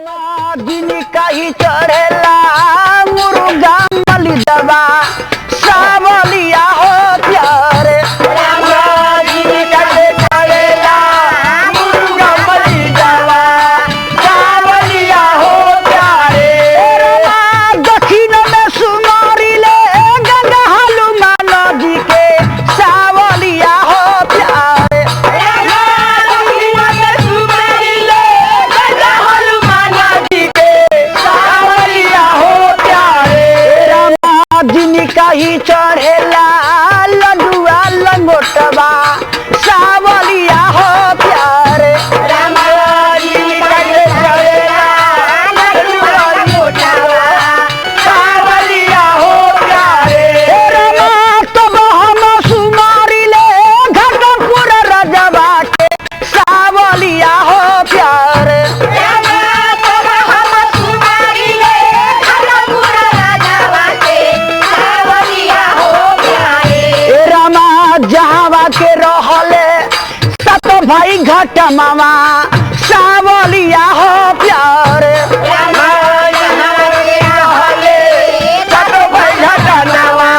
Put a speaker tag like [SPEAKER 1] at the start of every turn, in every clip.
[SPEAKER 1] दिन कहीं चढ़ेला मुर्गा मली दबा सावलिया हो प्यारे चढ़ेला मुर्गा मली दबा सावलिया हो प्यारे दक्षिण में सुमारी ले गंगा हनुमान जी के सावलिया हो प्यारे कहीं चढ़ेला लडुआ लंगोटवा सावलिया हो प्यारे सावलिया हो प्यारे तो हम सुमारी ले घटपुर रजवा के सावलिया हो प्यारे जहावा के रहले सत भाई घट मामा सावलिया हो प्यारे सत भाई घट मामा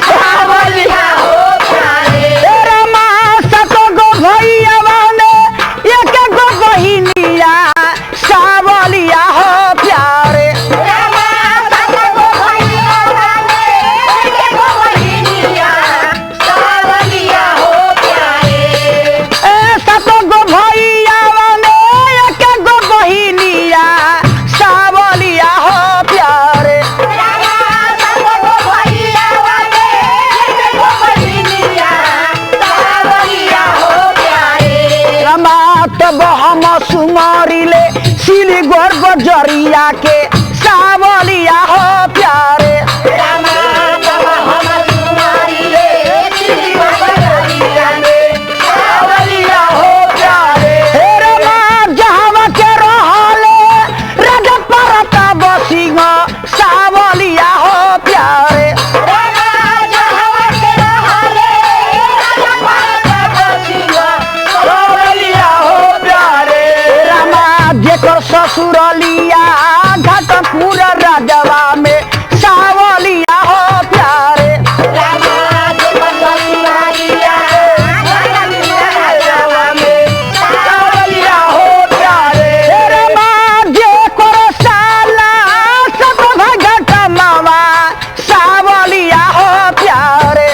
[SPEAKER 1] सावलिया हो प्यारे रमा सत गो भैया वाले एक गो बहिनिया सावलिया हो प्यारे तब हम सुमारी ले सिलीगुड़ बजरिया के सावलिया हो प्यारे सावलिया हो प्यारे जहावा के रहले रजपुर बसिंग सावलिया हो प्यारे ससुरलिया घटपुर राजवा में सावलिया हो प्यारे सावलिया हो प्यारे जे करो साला सब घट मामा सावलिया हो प्यारे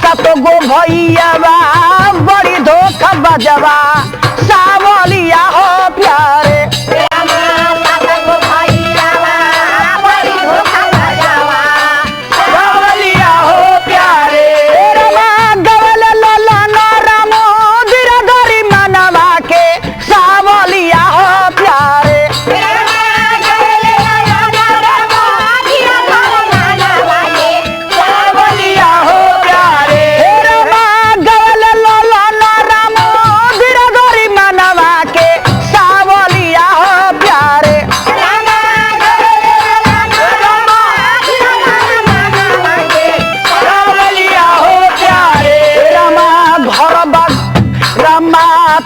[SPEAKER 1] सत गो भैया बड़ी धोखा बजवा सावलिया हो प्यारे सावलिया हो प्यारे गवल ललन राम दिरदरी मनवा के सावलिया हो प्यारे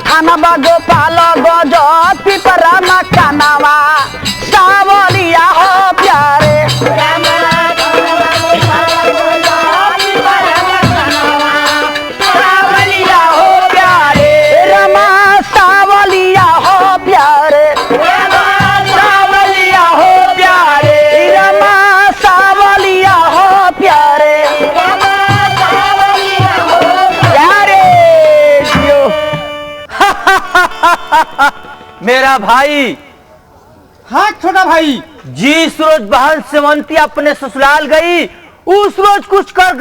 [SPEAKER 1] थाना गोपाल गज पिपरा मकानावा सावलिया हो प्यारे सावलिया हो प्यारे रमा सावलिया हो प्यारे सावलिया हो प्यारे रमा सावलिया हो प्यारे
[SPEAKER 2] मेरा भाई।
[SPEAKER 3] हाँ छोटा भाई।
[SPEAKER 2] जिस रोज बहन सेवंती अपने ससुराल गई उस रोज कुछ कर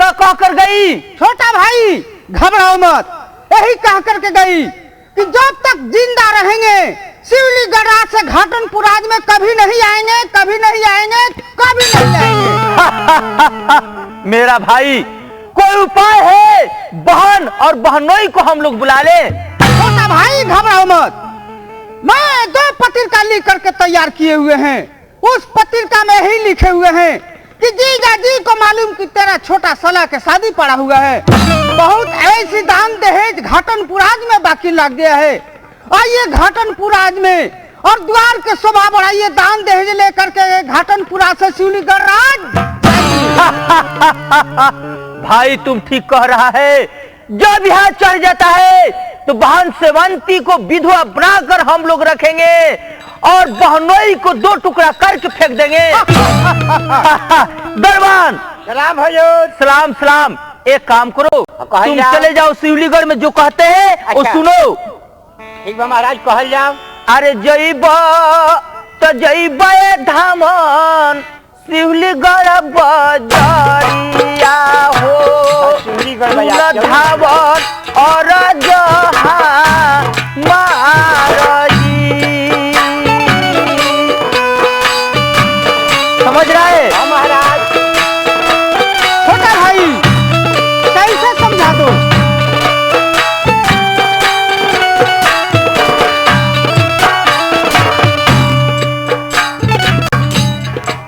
[SPEAKER 2] गई।
[SPEAKER 3] छोटा भाई घबराओ मत, यही कह करके गई कि जब तक जिंदा रहेंगे शिवलीगढ़ से घाटनपुराज में कभी नहीं आएंगे, कभी नहीं आएंगे, कभी नहीं आएंगे।
[SPEAKER 2] मेरा भाई कोई उपाय है? बहन और बहनोई को हम लोग बुला ले।
[SPEAKER 3] छोटा भाई घबराओ मत, मैं 2 पत्रिका लिख करके तैयार किए हुए हैं। उस पत्रिका में ही लिखे हुए हैं कि जीजा जी को मालूम कि तेरा छोटा सला के शादी पड़ा हुआ है, बहुत ऐसी दान दहेज घाटनपुराज में बाकी लग गया है। आइए घाटनपुराज में और द्वार के शोभा बढ़ाइए दान दहेज लेकर के घाटनपुरा से शिवलीगढ़ राज।
[SPEAKER 2] भाई तुम ठीक कह रहा है, जब यहाँ चढ़ जाता है तो बहन सेवंती को विधवा बनाकर हम लोग रखेंगे और बहनोई को 2 टुकड़ा करके फेंक देंगे। दरबान
[SPEAKER 1] सलाम हुजूर।
[SPEAKER 2] सलाम सलाम। एक काम करो, तुम
[SPEAKER 1] जाओ।
[SPEAKER 2] चले जाओ शिवलीगढ़ में, जो कहते हैं वो
[SPEAKER 1] अच्छा।
[SPEAKER 2] सुनो।
[SPEAKER 1] ठीक बा महाराज, कहल जाओ।
[SPEAKER 2] अरे जइब तो जइब धामन शिवलीगढ़ बजरिया हो,
[SPEAKER 1] शिवलीगढ़ बाजार जाओ।
[SPEAKER 2] धावन और जहाँ महाराजी। समझ रहा है?
[SPEAKER 1] हाँ महाराज।
[SPEAKER 3] छोटा भाई कैसे समझा दो।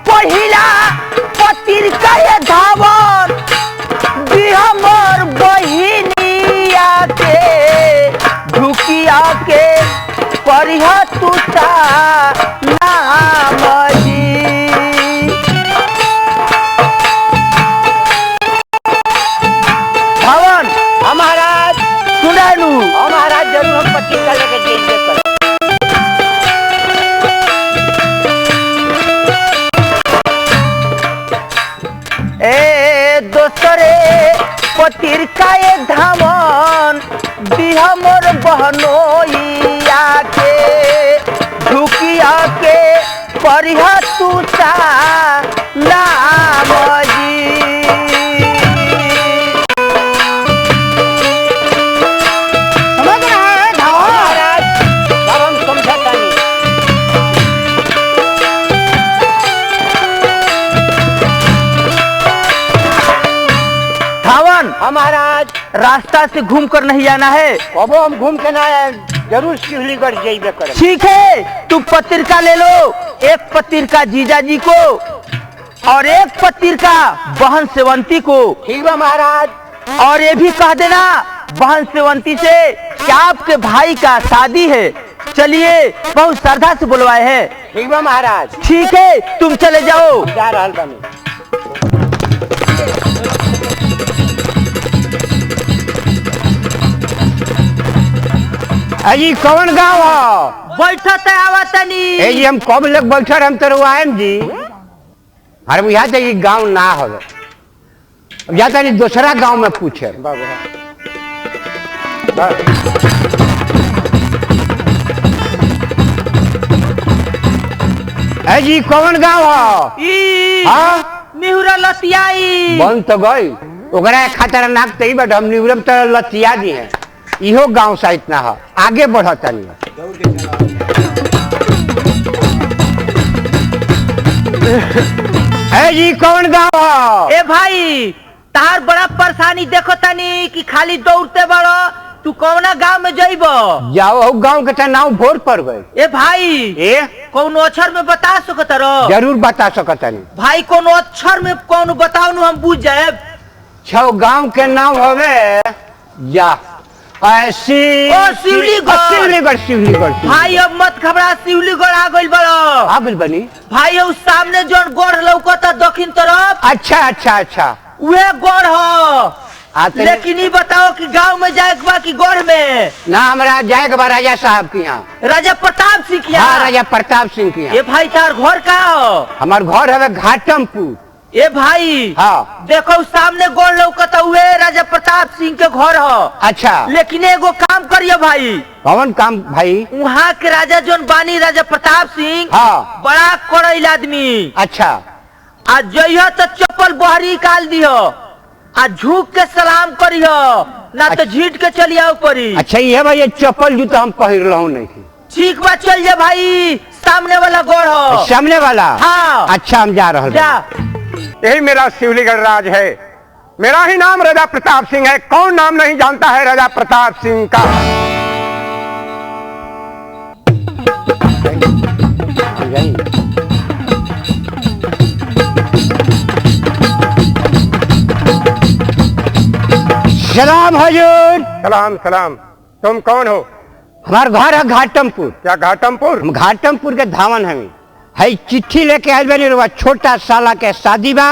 [SPEAKER 2] पहिला पत्रिका ये धावन हमर बहिनिया के झुकिया के परिहा तुता नाम जी। भवन
[SPEAKER 1] हाँ महाराज।
[SPEAKER 2] सुनालू।
[SPEAKER 1] हाँ महाराज, जरूर हम पत्रिका लेके जाएंगे कल।
[SPEAKER 2] ए दोसरे पत्रिका ये धामन हमर बहनोइया के झुकिया के परिहा तुता नाम जी।
[SPEAKER 3] समझ रहा है धावा?
[SPEAKER 1] महाराज अब हम समझता नहीं।
[SPEAKER 2] धावन
[SPEAKER 1] हाँ महाराज।
[SPEAKER 2] रास्ता से घूम कर नहीं जाना है।
[SPEAKER 1] कबो हम घूम के ना आए, जरूर शिवलीगढ़ जाइबे करें।
[SPEAKER 2] ठीक है, तुम पत्रिका ले लो। एक पत्रिका जीजा जी को और एक पत्रिका बहन सेवंती को।
[SPEAKER 1] ठीक बा महाराज।
[SPEAKER 2] और ये भी कह देना बहन सेवंती से कि आपके भाई का शादी है, चलिए बहुत श्रद्धा से बुलवाए हैं।
[SPEAKER 1] ठीक बा महाराज।
[SPEAKER 2] ठीक है, तुम चले जाओ।
[SPEAKER 1] जा रहल बानी। अजी कौन गाँव हो?
[SPEAKER 2] बैठत आवतनी।
[SPEAKER 1] ए जी हम कब लग बैठल हम तो आएम जी। अरे बुझा था ये गाँव ना हो, जाता नहीं दूसरा गाँव में पूछे। ए जी कौन गाँव हो? हाँ
[SPEAKER 2] मिहुरा लतियाई।
[SPEAKER 1] बन तो गई ओकरा खतरनाक तई बट हम निवरम तो लतिया दी है। इहो गांव सा इतना है, आगे बढ़ता नहीं। है जी कौन गांव हो?
[SPEAKER 2] ए भाई तार बड़ा परेशानी देखो तनी कि खाली दौड़ते बड़ो। तू कौना गांव में जइबो?
[SPEAKER 1] जाओ गांव के नाम भोर पर गए।
[SPEAKER 2] ए भाई
[SPEAKER 1] ए
[SPEAKER 2] कौन अक्षर में बता सकत रहो?
[SPEAKER 1] जरूर बता सकता नहीं।
[SPEAKER 2] भाई कौन अक्षर में कौन बताओ न हम बुझ जाए।
[SPEAKER 1] छो गांव के नाम हवे जा
[SPEAKER 2] शिवलीगढ़।
[SPEAKER 1] शिवलीगढ़।
[SPEAKER 2] भाई अब मत घबरा, शिवलीगढ़ आ गइल बड़ो।
[SPEAKER 1] आ गइल बनी।
[SPEAKER 2] भाई उस सामने जोन गोड़ लौकता दक्षिण तरफ,
[SPEAKER 1] अच्छा अच्छा अच्छा
[SPEAKER 2] वे गोड़ हो।
[SPEAKER 1] आते
[SPEAKER 2] लेकिन ये बताओ कि गांव में जाए के बा कि गोड़ में?
[SPEAKER 1] ना हमारा जाए के बा राजा साहब के यहाँ।
[SPEAKER 2] राजा प्रताप सिंह के
[SPEAKER 1] हाँ
[SPEAKER 2] यहाँ?
[SPEAKER 1] राजा प्रताप सिंह के यहाँ।
[SPEAKER 2] ए भाई तार घर कहाँ हो?
[SPEAKER 1] हमार घर है घाटमपुर।
[SPEAKER 2] ए भाई
[SPEAKER 1] हाँ
[SPEAKER 2] देखो सामने गोड़ लौकता हुए राजा प्रताप सिंह के घर हो।
[SPEAKER 1] अच्छा
[SPEAKER 2] लेकिन एगो काम करियो भाई,
[SPEAKER 1] कौन काम भाई?
[SPEAKER 2] वहाँ के राजा जोन बानी राजा प्रताप सिंह
[SPEAKER 1] हाँ
[SPEAKER 2] बड़ा कड़ैल आदमी।
[SPEAKER 1] अच्छा
[SPEAKER 2] आज जइहो तो चप्पल बहरी निकाल दियो, आज झुक के सलाम करियो, ना तो झीट के चलिया परी।
[SPEAKER 1] अच्छा ये भाई ये चप्पल जूता हम पहिर रहा नहीं।
[SPEAKER 2] ठीक बात, चल जा भाई, सामने वाला गोड़ हो।
[SPEAKER 1] सामने वाला?
[SPEAKER 2] हाँ।
[SPEAKER 1] अच्छा हम जा रहे
[SPEAKER 2] जा।
[SPEAKER 4] यही मेरा शिवलीगढ़ राज है। मेरा ही नाम राजा प्रताप सिंह है। कौन नाम नहीं जानता है राजा प्रताप सिंह का?
[SPEAKER 1] सलाम हजूर।
[SPEAKER 4] सलाम सलाम। तुम कौन हो?
[SPEAKER 1] हमार घर है घाटमपुर।
[SPEAKER 4] क्या घाटमपुर?
[SPEAKER 1] हम घाटमपुर के धावन हमी है। चिट्ठी लेके आयल बनी रुआ छोटा साला के शादी बा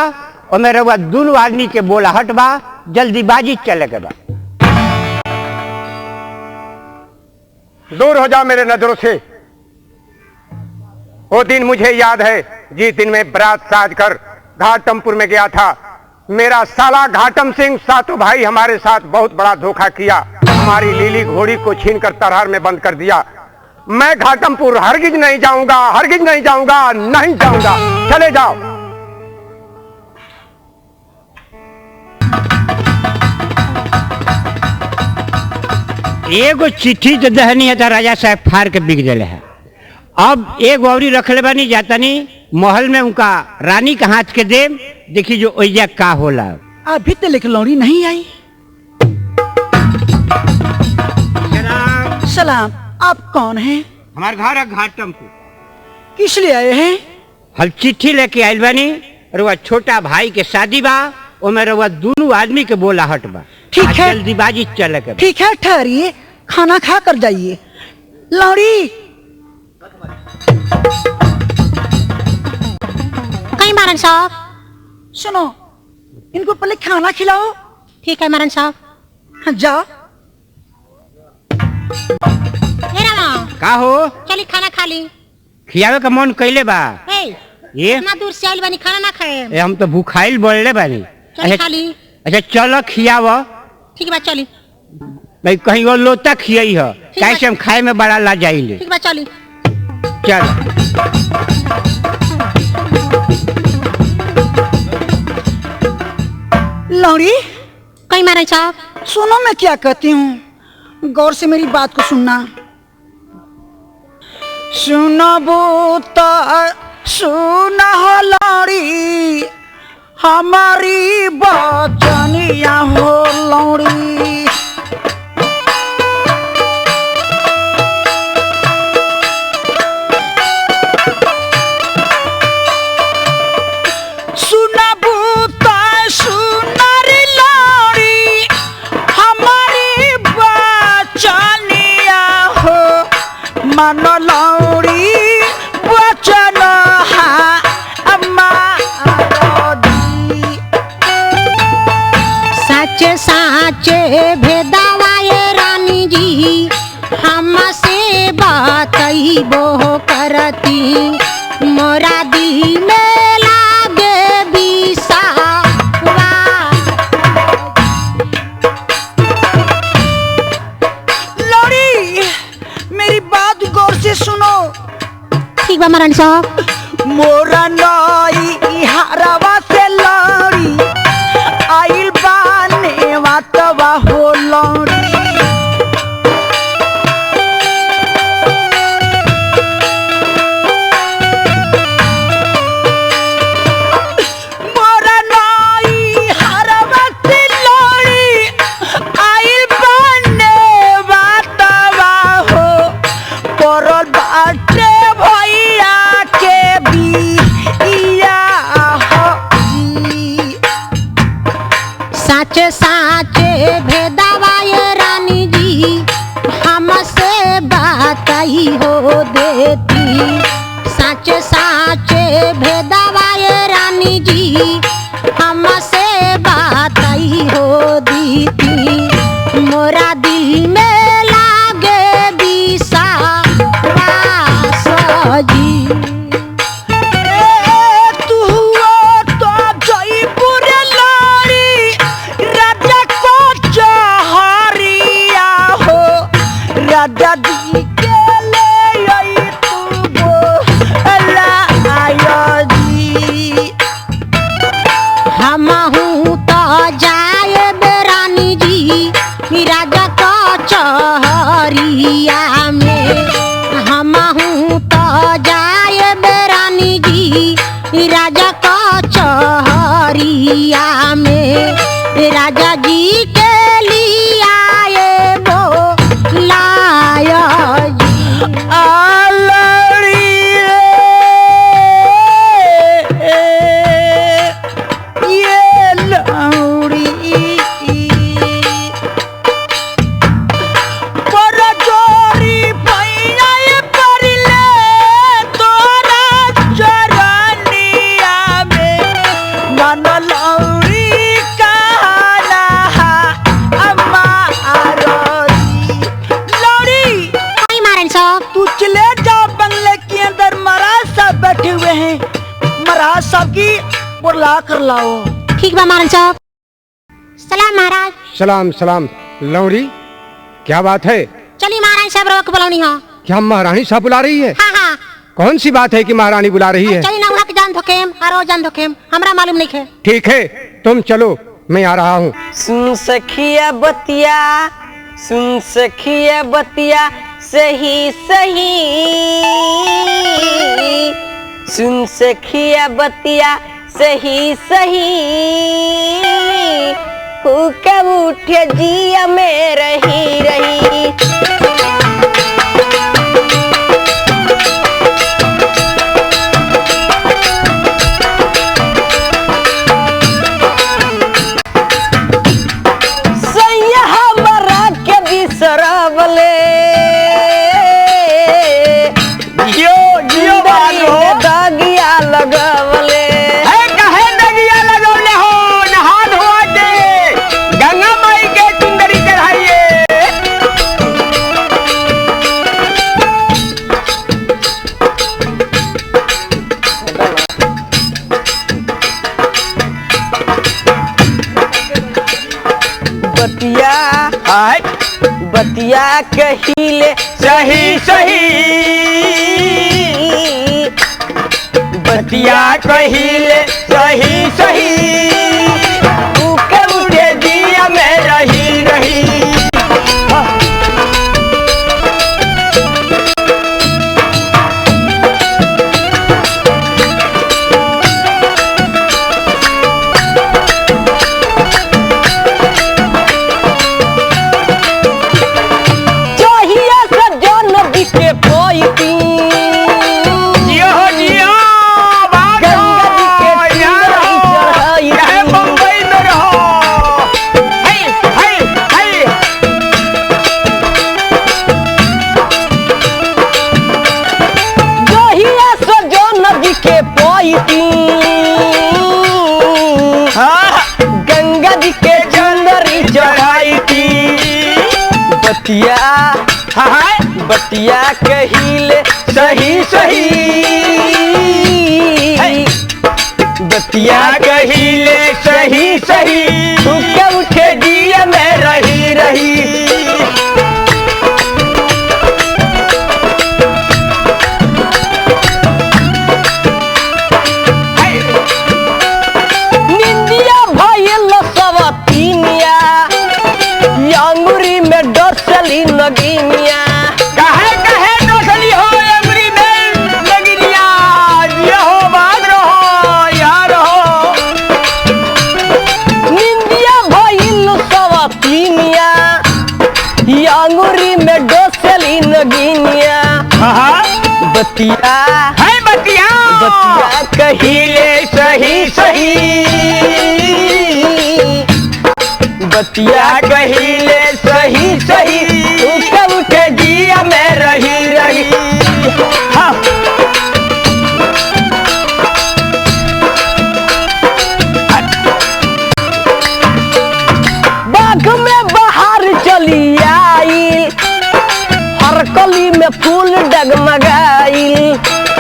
[SPEAKER 1] और मेरे रुआ दोनों आदमी के बोला हट बा, जल्दीबाजी चले के बा।
[SPEAKER 4] दूर हो जाओ मेरे नजरों से। वो दिन मुझे याद है जिस दिन मैं बारात साज कर घाटमपुर में गया था। मेरा साला घाटम सिंह सातों भाई हमारे साथ बहुत बड़ा धोखा किया। हमारी लीली घोड़ी को छीनकर तरहार में बंद कर दिया। मैं घाटमपुर हरगिज नहीं जाऊंगा, हरगिज नहीं जाऊंगा, नहीं जाऊंगा। चले जाओ।
[SPEAKER 1] एगो चिट्ठी तो दहनी है तो राजा साहब फाड़ के बिक दिले है। अब एक औरी रखले बानी जातानी महल में उनका रानी का हाथ के दे, देखी जो ओइया का होला।
[SPEAKER 3] अभी तो लिख लौड़ी नहीं आई। सलाम, आप कौन हैं?
[SPEAKER 1] हमारे घर है घाटमपुर।
[SPEAKER 3] किस लिए आए हैं?
[SPEAKER 1] हम चिट्ठी लेके आयल बानी, रुआ छोटा भाई के शादी बा और मेरे रुआ दोनों आदमी के बोला हट बा।
[SPEAKER 3] ठीक
[SPEAKER 1] आज
[SPEAKER 3] है।
[SPEAKER 1] जल्दीबाजी चले के बा।
[SPEAKER 3] ठीक है, ठहरिए, खाना खा कर जाइए। लौड़ी
[SPEAKER 5] कहीं महाराज साहब।
[SPEAKER 3] सुनो, इनको पहले खाना खिलाओ।
[SPEAKER 5] ठीक है महाराज साहब।
[SPEAKER 3] हाँ, जाओ।
[SPEAKER 5] हे रामा,
[SPEAKER 1] का हो?
[SPEAKER 5] चली खाना खा ली।
[SPEAKER 1] खियावे का मन कैले बा?
[SPEAKER 5] ए,
[SPEAKER 1] ये
[SPEAKER 5] इतना दूर से आइल बानी, खाना ना खाए।
[SPEAKER 1] हम तो भूखाइल बोलले बानी।
[SPEAKER 5] चली खा ली।
[SPEAKER 1] अच्छा चलो खियाव।
[SPEAKER 5] ठीक बा चली।
[SPEAKER 1] भाई कहीं वो लोता खियाई है, कैसे हम खाए में बड़ा ला जाइले।
[SPEAKER 5] ठीक बा चली।
[SPEAKER 1] चल
[SPEAKER 3] लौड़ी
[SPEAKER 5] कहीं महाराज साहब।
[SPEAKER 3] सुनो, मैं क्या कहती हूँ, गौर से मेरी बात को सुनना। सुनो बूता, सुना हो लौड़ी, हमारी बचनिया हो लौड़ी। सुना बूता, सुना रे लौड़ी, हमारी बचनिया हो, मन लौड़ी बचन
[SPEAKER 5] सच साच भेदावाए रानी जी, हमसे बतइबो करती, मोरा दिल में लागे बिसावा।
[SPEAKER 3] लौड़ी, मेरी बात गौर से सुनो।
[SPEAKER 5] ठीक बा महाराज साहब।
[SPEAKER 3] मोरा नई हरवा से लौड़ी, आइल बाने वातवा हो लौड़ी। मोरा नई हरवा से लौड़ी, आइल बाने वातवा हो, परल बाटे भैया के बिया हो जी।
[SPEAKER 5] सच साच भेदावाए रानी जी, हमसे बतई हो देती। सच साच भेदावाए रानी जी, हमसे बतई हो देती, मोरा दिल में लागे बिसावा जी।
[SPEAKER 3] राजा दी के ले आई तू बोला आयो जी।
[SPEAKER 5] हमहू तो जाए बेरानी जी, राजा का चहरिया में। हमहू तो जाए बेरानी जी, राजा का चहरिया में। राजा जी के लिए आए वो लाया जी।
[SPEAKER 2] अब की बुला कर लाओ।
[SPEAKER 5] ठीक बा महाराज साहब। सलाम महाराज।
[SPEAKER 4] सलाम सलाम। लौड़ी क्या बात है?
[SPEAKER 5] चलिए महाराज साहब रोक बुलानी हो।
[SPEAKER 4] क्या महारानी साहब बुला रही है?
[SPEAKER 5] हाँ हाँ।
[SPEAKER 4] कौन सी बात है कि महारानी बुला रही है?
[SPEAKER 5] चलिए ना वहाँ के जान धोखेम और जान धोखेम हमरा मालूम नहीं है।
[SPEAKER 4] ठीक है तुम चलो मैं आ रहा हूँ।
[SPEAKER 2] सुन सखिया बतिया, सुन सखिया बतिया सही सही, सुन सखिया बतिया सही सही, हुक्म उठे जिया में रही रही। सैया हमरा के बिसरवले, जियो जियो बालो दागिया लगवले।
[SPEAKER 4] कहे दगिया लगौले हो? नहा धोआ के गंगा माई के चुंदरी चढ़ाइए।
[SPEAKER 2] बतिया बतिया कहिले
[SPEAKER 4] सही सही,
[SPEAKER 2] बतिया
[SPEAKER 4] कहिले सही सही,
[SPEAKER 2] हुक्म उठे जिया में रही रही। चाहिए सजन बिके पोईती,
[SPEAKER 4] जियो जियो बात हो,
[SPEAKER 2] गंगा जी के
[SPEAKER 4] यहाँ रहो,
[SPEAKER 2] चढ़ाई
[SPEAKER 4] चाहे बम्बई में रहो। है, है, है।
[SPEAKER 2] चाहिए सजन बिके पोईती, गंगा जी के चंदरी चढ़ाई थी। बतिया बतिया कहिले सही सही, बतिया
[SPEAKER 4] कहिले सही सही,
[SPEAKER 2] हुक्म उठे जिया में रही रही। निंदिया भइल सवतीनिया, अंगुरी में डसली नगीनिया।
[SPEAKER 4] कहे कहे नौसली हो अंगुरी में लगनिया, जियो हो बात रहो, यहाँ रहो।
[SPEAKER 2] निंदिया भइल सवतीनिया, अंगुरी में डसली नगीनिया। बतिया
[SPEAKER 4] है बतिया
[SPEAKER 2] बतिया कहिले सही सही, बतिया कहिले सही सही, हुक्म उठे जिया में रही रही। हाँ। बाग में बाहर चली आई, हर कली में फूल डगमगाई।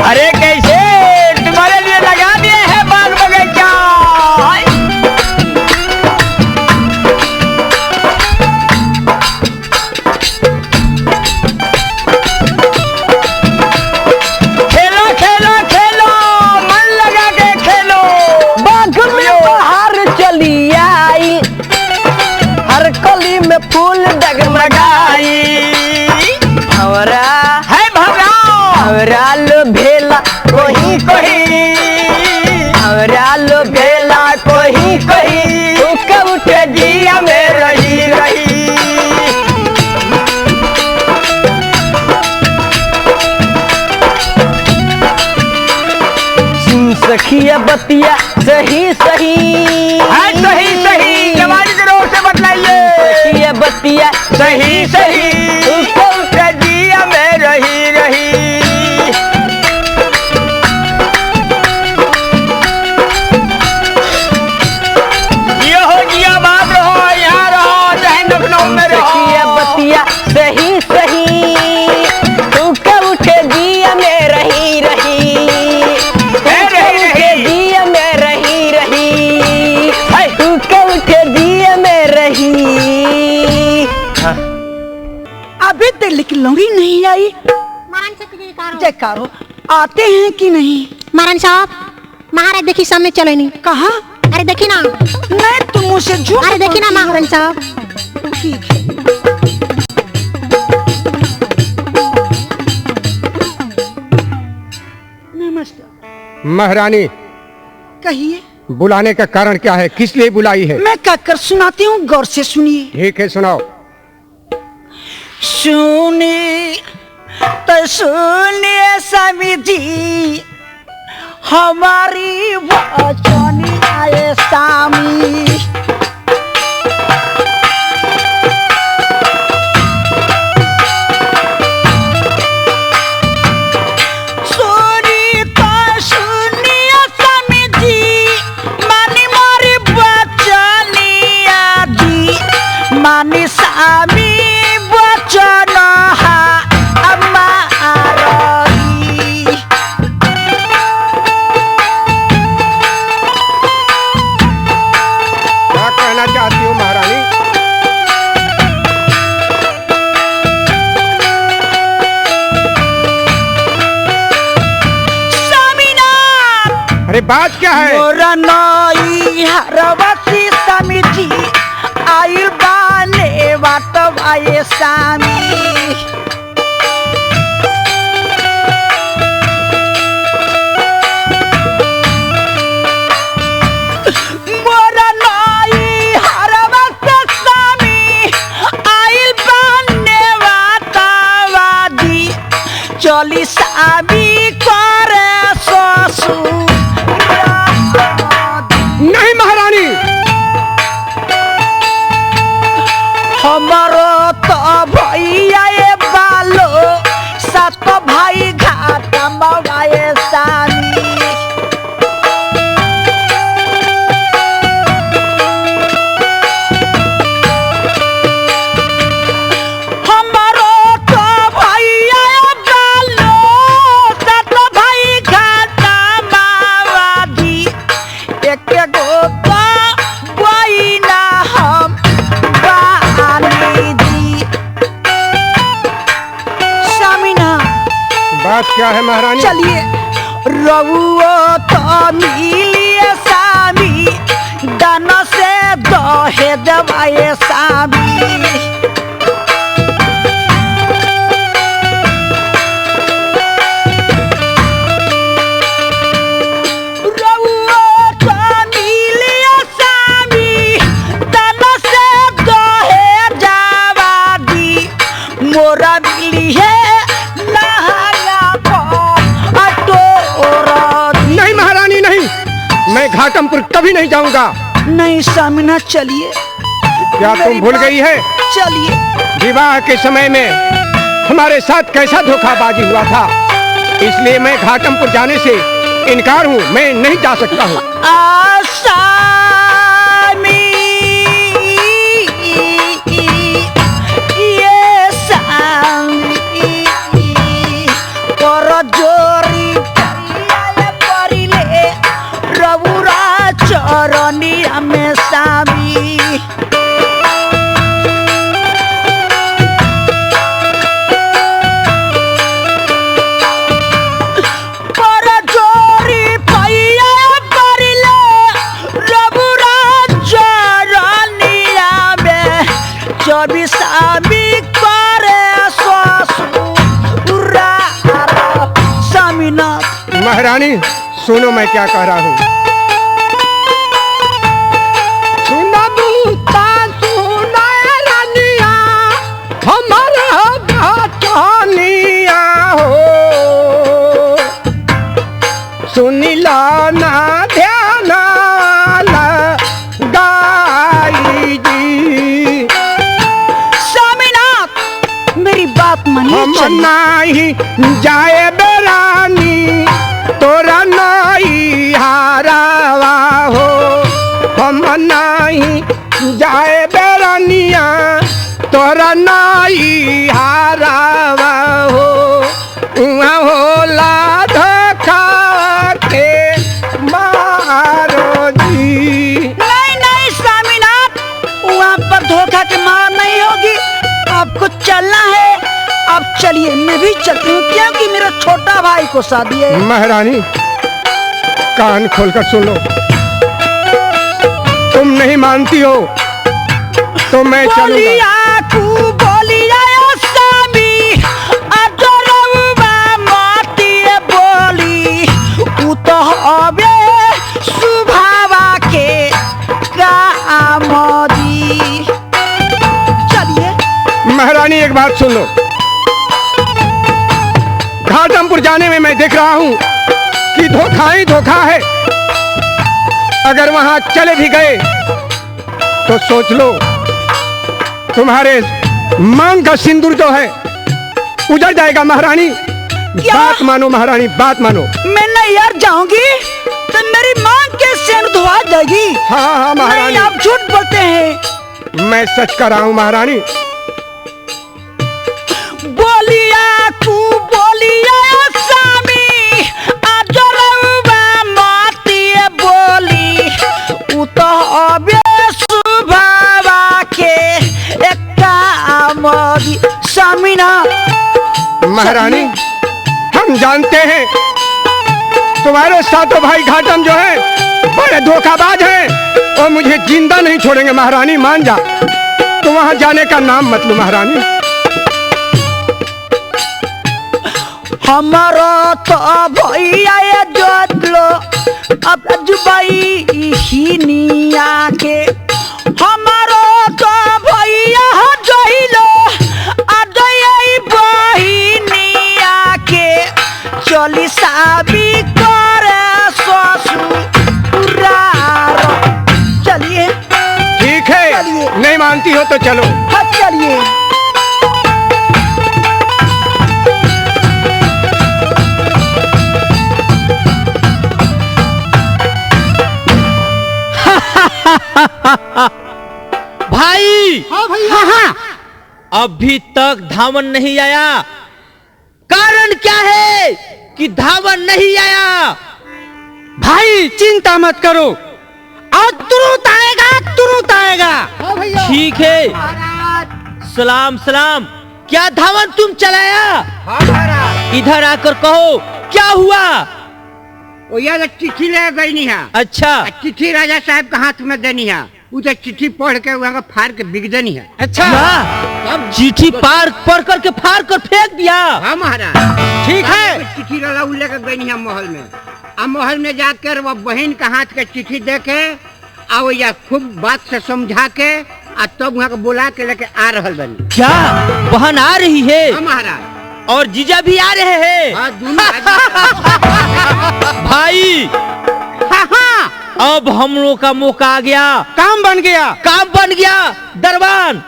[SPEAKER 4] अरे कैसे तुम्हारे लिए लगा दिए हैं बाग बगीचा। खेलो खेलो खेलो, मन लगा के खेलो।
[SPEAKER 2] बाग में बाहर चली आई, हर कली में फूल डगमगाई। हमरा
[SPEAKER 4] है भवरा
[SPEAKER 2] हमरा लो भेला कोही कोही, हमरा लो भेला कोही कोही, हुक्म उठे जिया में रही रही। सुन सखिया बतिया सही सही,
[SPEAKER 4] है सही सही, जवानी के रोग से बतलाइए।
[SPEAKER 2] सखिया बतिया
[SPEAKER 4] सही सही,
[SPEAKER 2] हुक्म उठे
[SPEAKER 4] जिया में रही रही। जियो हो जिया बात रहो, यहाँ रहो, चाहे लखनऊ में रहो।
[SPEAKER 2] सखिया बतिया सही सही, हुक्म उठे जिया में रही रही।
[SPEAKER 4] है रही
[SPEAKER 2] हुक्म उठे
[SPEAKER 4] रही।
[SPEAKER 2] जिया में
[SPEAKER 3] नहीं आई?
[SPEAKER 5] महाराज से जयकार हो।
[SPEAKER 3] जयकारो आते हैं कि नहीं?
[SPEAKER 5] महाराज साहब, महाराज देखी सामने चले नहीं।
[SPEAKER 3] कहाँ?
[SPEAKER 5] अरे देखी ना।
[SPEAKER 3] नहीं, तुम मुझसे झूठ।
[SPEAKER 5] अरे देखी ना महाराज साहब।
[SPEAKER 3] ठीक है। नमस्कार।
[SPEAKER 4] महारानी,
[SPEAKER 3] कहिए।
[SPEAKER 4] बुलाने का कारण क्या है? किस लिए बुलाई है?
[SPEAKER 3] मैं कहकर सुनाती हूँ, गौर से सुनिए।
[SPEAKER 4] ठीक है, सुनाओ।
[SPEAKER 3] सुनिए तो सुनिए स्वामी जी, हमारी वचनी आए स्वामी। सुनिए तो सुनिए स्वामी जी, मानी मारी वचनी आदि, मानी स्वामी वचन
[SPEAKER 4] क्या कहना चाहती हो महारानी?
[SPEAKER 3] स्वामीनाथ।
[SPEAKER 4] अरे बात क्या है?
[SPEAKER 3] मोरा नई हरवती समिति आइल बाने बात आए स्वामी। मोरा नई हरवती स्वामी आइल बाने बात वादी, चली स्वामी करे ससुर।
[SPEAKER 4] नहीं महारानी,
[SPEAKER 3] हमारो तो भैया ये बालो, सात भाई घाट मवाए सानी। हमारो तो भैया ये बालो, सात भाई घाट मवादी, एक गो तो बहिना हम बानी दी। स्वामीनाथ।
[SPEAKER 4] बात क्या है महारानी?
[SPEAKER 3] चलिए रघुओ तो मिलिए स्वामी, दान से दहे दवाए स्वामी। रघुओ तो मिलिए स्वामी, दान से दहे दवा दी, मोरा मिली है
[SPEAKER 4] नहीं महारानी, नहीं, मैं घाटमपुर कभी नहीं जाऊंगा।
[SPEAKER 3] नहीं स्वामीनाथ, चलिए।
[SPEAKER 4] क्या तुम भूल गई है
[SPEAKER 3] चलिए।
[SPEAKER 4] विवाह के समय में हमारे साथ कैसा धोखाबाजी हुआ था? इसलिए मैं घाटमपुर जाने से इनकार हूँ, मैं नहीं जा सकता हूँ।
[SPEAKER 3] ये स्वामी कर जोरी परिले रघुरा चरणी में स्वामी। पर जोरी पैया परिले रघुरा चरणी में, चौबीस स्वामी करे ससुर। स्वामीनाथ।
[SPEAKER 4] महारानी सुनो, मैं क्या कह रहा हूँ। सुना दूता सुना रानिया, हमारा घाटनिया हो, सुनिला ना ध्यान गाई जी।
[SPEAKER 3] स्वामीनाथ मेरी बात मानिए।
[SPEAKER 4] हम नहीं जाए बेरानी, तोरा नहीं हारावा हो। हम नहीं जाए बेरानिया, तोरा नहीं हारावा हो। उहाँ होला धोखा के मारो जी।
[SPEAKER 3] नहीं नहीं स्वामीनाथ, वहाँ पर धोखा के मार नहीं होगी। आपको चलना है, आप चलिए। चलिए मैं भी चलती हूँ, क्योंकि मेरा छोटा भाई को शादी है।
[SPEAKER 4] महारानी कान खोलकर सुन लो, तुम नहीं मानती हो तो मैं चलूंगा।
[SPEAKER 3] बोलिया तू बोलिया सामी अदरवा माती बोली उ तो अबे सुभावा के कामदी। चलिए
[SPEAKER 4] महारानी एक बात सुन लो, घाटमपुर जाने में मैं देख रहा हूं कि धोखा ही धोखा है। अगर वहां चले भी गए तो सोच लो तुम्हारे मांग का सिंदूर जो है उजड़ जाएगा। महारानी बात मानो, महारानी बात मानो।
[SPEAKER 3] मैं नहीं यार जाऊंगी तो मेरी मांग के सेन धुआ जाएगी।
[SPEAKER 4] हाँ हाँ महारानी,
[SPEAKER 3] नहीं, आप झूठ बोलते हैं।
[SPEAKER 4] मैं सच कर रहा हूं महारानी।
[SPEAKER 3] बोलिया तू बोलिया सामी अजरवा माती बोली उ तो अबे सुभावा के कामदी। सामी ना
[SPEAKER 4] महारानी हम जानते हैं तुम्हारे सातों भाई घाटम जो है बड़े धोखाबाज हैं और मुझे जिंदा नहीं छोड़ेंगे। महारानी मान जा, तो वहां जाने का नाम मत लो महारानी।
[SPEAKER 3] हमारा तो भैया ये जोतलो अब जुबाई ही निया के। हमारा तो भैया जोहिलो अदयई बहिनिया के। चली साबी करे ससुरार। चलिए
[SPEAKER 4] ठीक है,
[SPEAKER 3] चलिए।
[SPEAKER 4] नहीं मानती हो तो चलो।
[SPEAKER 3] हाँ चलिए।
[SPEAKER 2] भाई
[SPEAKER 3] हाँ भैया हाँ।
[SPEAKER 2] अभी तक धावन नहीं आया, कारण क्या है कि धावन नहीं आया?
[SPEAKER 3] भाई चिंता मत करो, और तुरंत आएगा तुरंत आएगा।
[SPEAKER 2] ठीक है, सलाम सलाम। क्या धावन तुम चलाया? इधर आकर कहो क्या हुआ?
[SPEAKER 1] वो यार चिट्ठी ले गई नहीं है।
[SPEAKER 2] अच्छा
[SPEAKER 1] चिट्ठी राजा साहब के हाथ में देनी है। उधर चिट्ठी पढ़ के वहाँ का फाड़ के बिक देनी है।
[SPEAKER 3] अच्छा
[SPEAKER 2] अब चिट्ठी पढ़ करके फाड़ कर फेंक दिया।
[SPEAKER 1] हाँ महाराज,
[SPEAKER 3] ठीक है।
[SPEAKER 1] चिट्ठी वाला वो लेकर गई नहीं है महल में। अब महल में जाकर वो बहन का हाथ के चिट्ठी दे के आओ या खूब बात से समझा के आ तब वहाँ को बुला के लेके आ रहल बनी।
[SPEAKER 2] क्या बहन आ रही है?
[SPEAKER 1] हाँ महाराज,
[SPEAKER 2] और जीजा भी आ रहे हैं?
[SPEAKER 1] हाँ दोनों आदमी।
[SPEAKER 2] भाई
[SPEAKER 3] हाँ हाँ
[SPEAKER 2] अब हम लोग का मौका आ गया,
[SPEAKER 3] काम बन गया।
[SPEAKER 2] काम बन गया। दरबान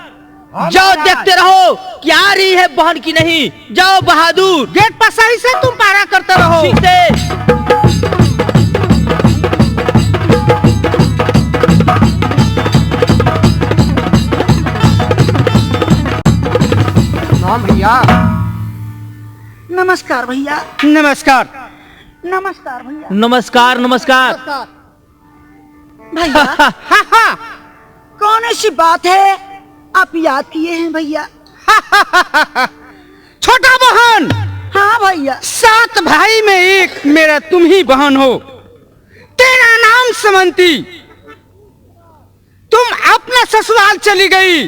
[SPEAKER 2] जाओ देखते रहो कि आ रही है बहन की नहीं। जाओ बहादुर,
[SPEAKER 3] गेट पर सही से तुम पारा करते रहो।
[SPEAKER 2] ठीक है।
[SPEAKER 1] भैया
[SPEAKER 3] नमस्कार भैया।
[SPEAKER 4] नमस्कार।
[SPEAKER 3] नमस्कार भैया।
[SPEAKER 2] नमस्कार नमस्कार।
[SPEAKER 3] भैया हाँ हाँ कौन ऐसी बात है आप याद किए हैं भैया?
[SPEAKER 6] छोटा बहन,
[SPEAKER 3] हाँ भैया।
[SPEAKER 6] 7 भाई में एक मेरा तुम ही बहन हो। तेरा नाम समंती। तुम अपना ससुराल चली गई।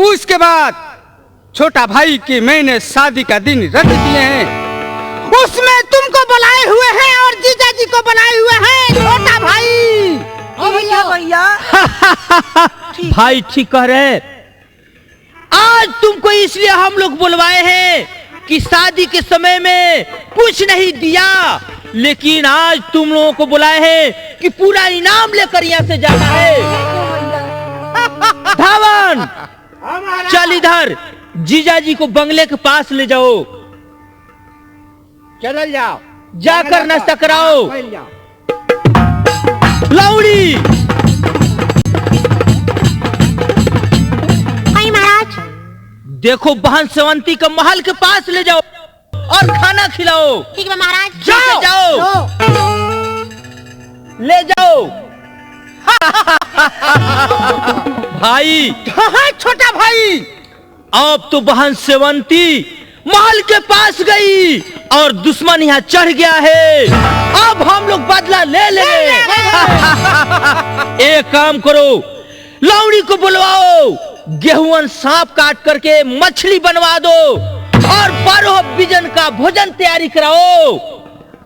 [SPEAKER 6] उसके बाद छोटा भाई की मैंने शादी का दिन रख दिए हैं। उसमें तुमको बुलाए हुए हैं और जीजा जी को बुलाए हुए हैं। छोटा भाई
[SPEAKER 3] भैया भैया
[SPEAKER 2] भाई ठीक कह रहे। आज तुमको इसलिए हम लोग बुलवाए हैं कि शादी के समय में कुछ नहीं दिया, लेकिन आज तुम लोगों को बुलाए हैं कि पूरा इनाम लेकर यहाँ से जाना है। धावन चल इधर, जीजा जी को बंगले के पास ले जाओ।
[SPEAKER 1] चल जाओ,
[SPEAKER 2] जाकर नाश्ता कराओ।
[SPEAKER 1] चल जाओ।
[SPEAKER 2] लौड़ी
[SPEAKER 5] आई महाराज।
[SPEAKER 2] देखो बहन सेवंती का महल के पास ले जाओ और खाना खिलाओ।
[SPEAKER 5] ठीक है महाराज।
[SPEAKER 2] जाओ जाओ, ले जाओ। भाई
[SPEAKER 6] हाँ छोटा भाई,
[SPEAKER 2] अब तो बहन सेवंती महल के पास गई और दुश्मन यहाँ चढ़ गया है। अब हम लोग बदला ले लेंगे। एक काम करो, लौड़ी को बुलवाओ, गेहूं सांप काट करके मछली बनवा दो और 12 बिजन का भोजन तैयारी कराओ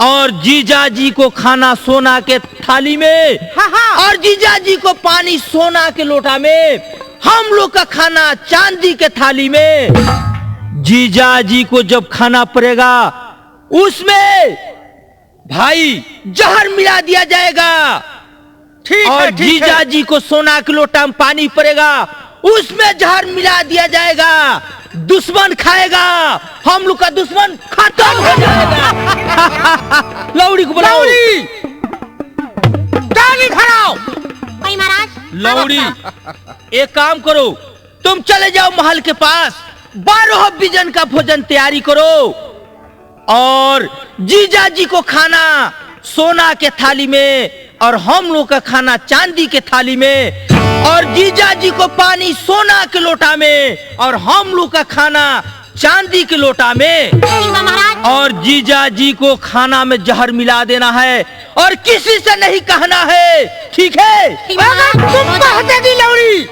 [SPEAKER 2] और जीजा जी को खाना सोना के थाली में और जीजा जी को पानी सोना के लोटा में, हम लोग का खाना चांदी के थाली में। जीजा जी को जब खाना पड़ेगा उसमें भाई जहर मिला दिया जाएगा।
[SPEAKER 6] ठीक
[SPEAKER 2] और
[SPEAKER 6] है, ठीक
[SPEAKER 2] जीजा
[SPEAKER 6] है।
[SPEAKER 2] जी को सोना के लोटा में पानी पड़ेगा, उसमें जहर मिला दिया जाएगा। दुश्मन खाएगा, हम लोग का दुश्मन खत्म हो जाएगा। लौड़ी को बुलाओ।
[SPEAKER 6] लौड़ी, डाली खड़ाओ।
[SPEAKER 5] वही महाराज।
[SPEAKER 2] लौड़ी, एक काम करो, तुम चले जाओ महल के पास, 12 बिजन का भोजन तैयारी करो और जीजा जी को खाना सोना के थाली में और हम लोग का खाना चांदी के थाली में, और जीजा जी को पानी सोना के लोटा में और हम लोग का खाना चांदी के लोटा में।
[SPEAKER 5] ठीक बा महाराज।
[SPEAKER 2] और जीजा जी को खाना में जहर मिला देना है और किसी से नहीं कहना है, ठीक है?
[SPEAKER 5] ठीक बा महाराज।
[SPEAKER 6] तुम कह देगी लौड़ी,